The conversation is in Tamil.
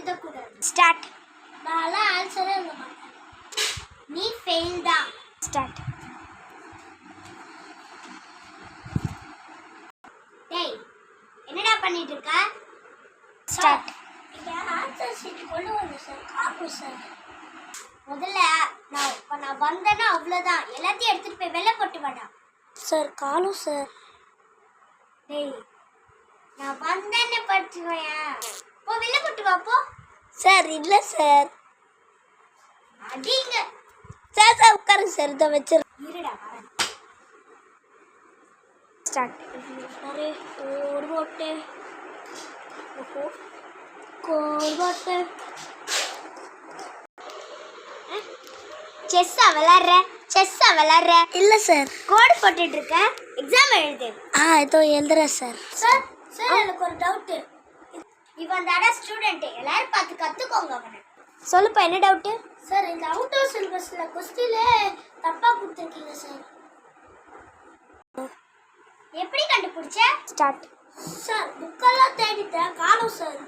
குத்தக்கூடாது. ஸ்டார்ட். நான்லாம் ஆன்சரே எழுத மாட்டேன். நீ ஃபெயில் தான். ஸ்டார்ட். டேய் என்னடா பண்ணிட்டு இருக்க? ஸ்டார்ட். இங்க ஆன்சர் ஷீட் கொண்டு வந்து சார். காப்பு சார். முதல்ல நான் வந்தேன்னா அவ்வளோதான், எல்லாத்தையும் எடுத்துட்டு போய் வெளில போட்டு வேண்டாம். சார் காலு சார். டேய் நான் வந்தேன்னு படிச்சுவேன். போ வெளில போட்டு வா போ. சார் இல்லை சார். அடிங்க. சார் சார் உட்காருங்க சார். இதை வச்சிரு. இருடா வரேன். ஸ்டார்ட். அரே ஒரு போட்டு கோர்போட்டு செஸ்ஸா விளையாடுற? இல்லை சார். கோடு போட்டுட்டு இருக்க. எக்ஸாம் எழுது. ஏதோ எழுதுறேன் சார். சார் எனக்கு ஒரு டவுட்டு. இவன் தாடா ஸ்டூடெண்ட், எல்லாரும் பார்த்து கற்றுக்கோங்க அவனை. சொல்லுப்பா என்ன டவுட்டு? சார் இந்த அவுட் ஆஃப் சிலபஸில் கொஸ்டின்ல தப்பாக கொடுத்துருக்கீங்க சார். எப்படி கண்டுபிடிச்ச? ஸ்டார்ட். சார் புக்கெல்லாம் தேடிட்டேன், காணும் சார்.